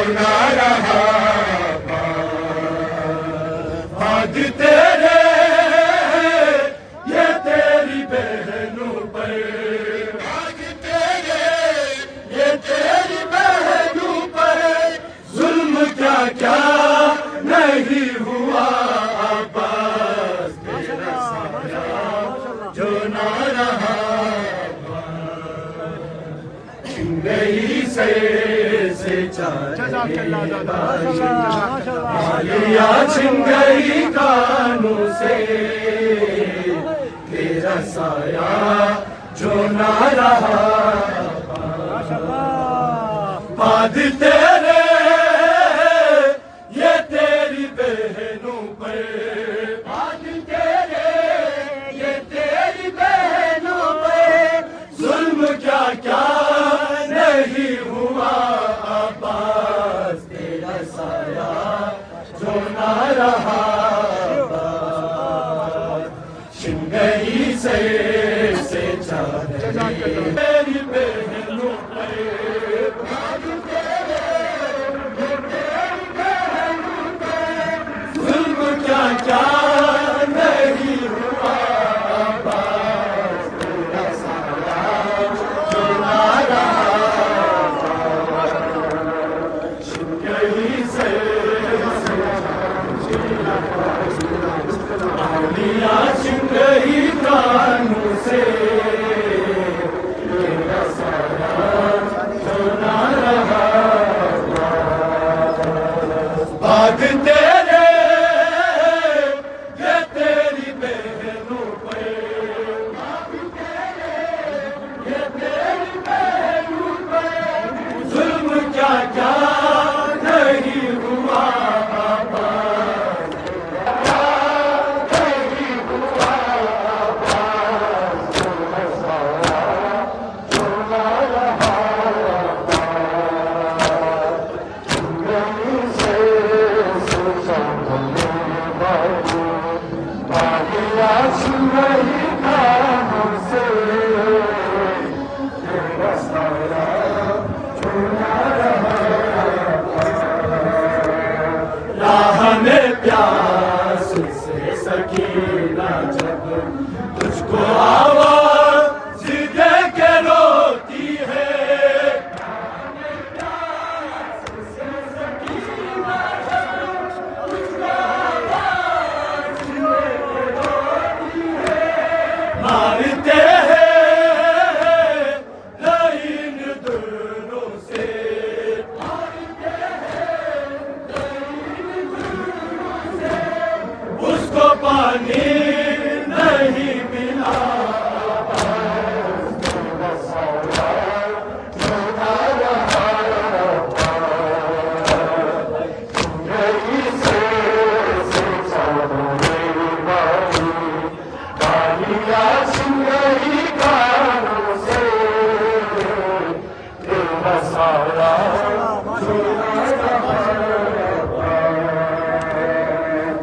ना रहा आज तेरे ये तेरी बहनों पर आज तेरे ये तेरी बहनों पर जुल्म क्या क्या नहीं हुआ बस तेरा साया जो ना रहा गई से आलिया छिन गई कानों से तेरा साया जो ना रहा बाद तेरे ये तेरी बहनों पर बाद तेरे ये तेरी बहनों पर जुल्म क्या क्या नहीं हुआ अब्बास तेरा साया जो ना रहा शिंगई से तेरी बहनों पर जुल्म क्या क्या नहीं हुआ अब्बास तेरा साया जो ना रहा शिंगई से आलिया छिन गई कानों से तेरा साया जो ना रहा बाद तेरे ये तेरी बहनों पर बाद तेरे ये तेरी बहनों पर जुल्म क्या क्या नहीं हुआ राह में प्यास से सकीना जब तुझको आवाज दे के रोती है राह में प्यास से सकीना जब तुझको आवाज दे के रोती है मारते हैं लाइन दोनों से उसको पानी नहीं मिला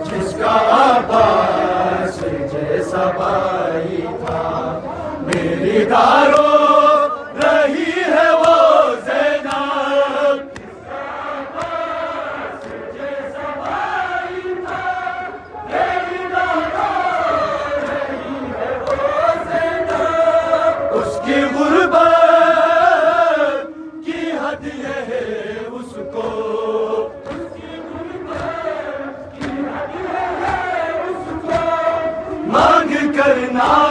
जिसका आबास जैसा भाई था मेरी दारो रही है वो ज़ैनब जिसका आबास जैसा भाई था मेरी दारो रही है वो ज़ैनब उसकी गुर्बत की हद है उसको मांग करना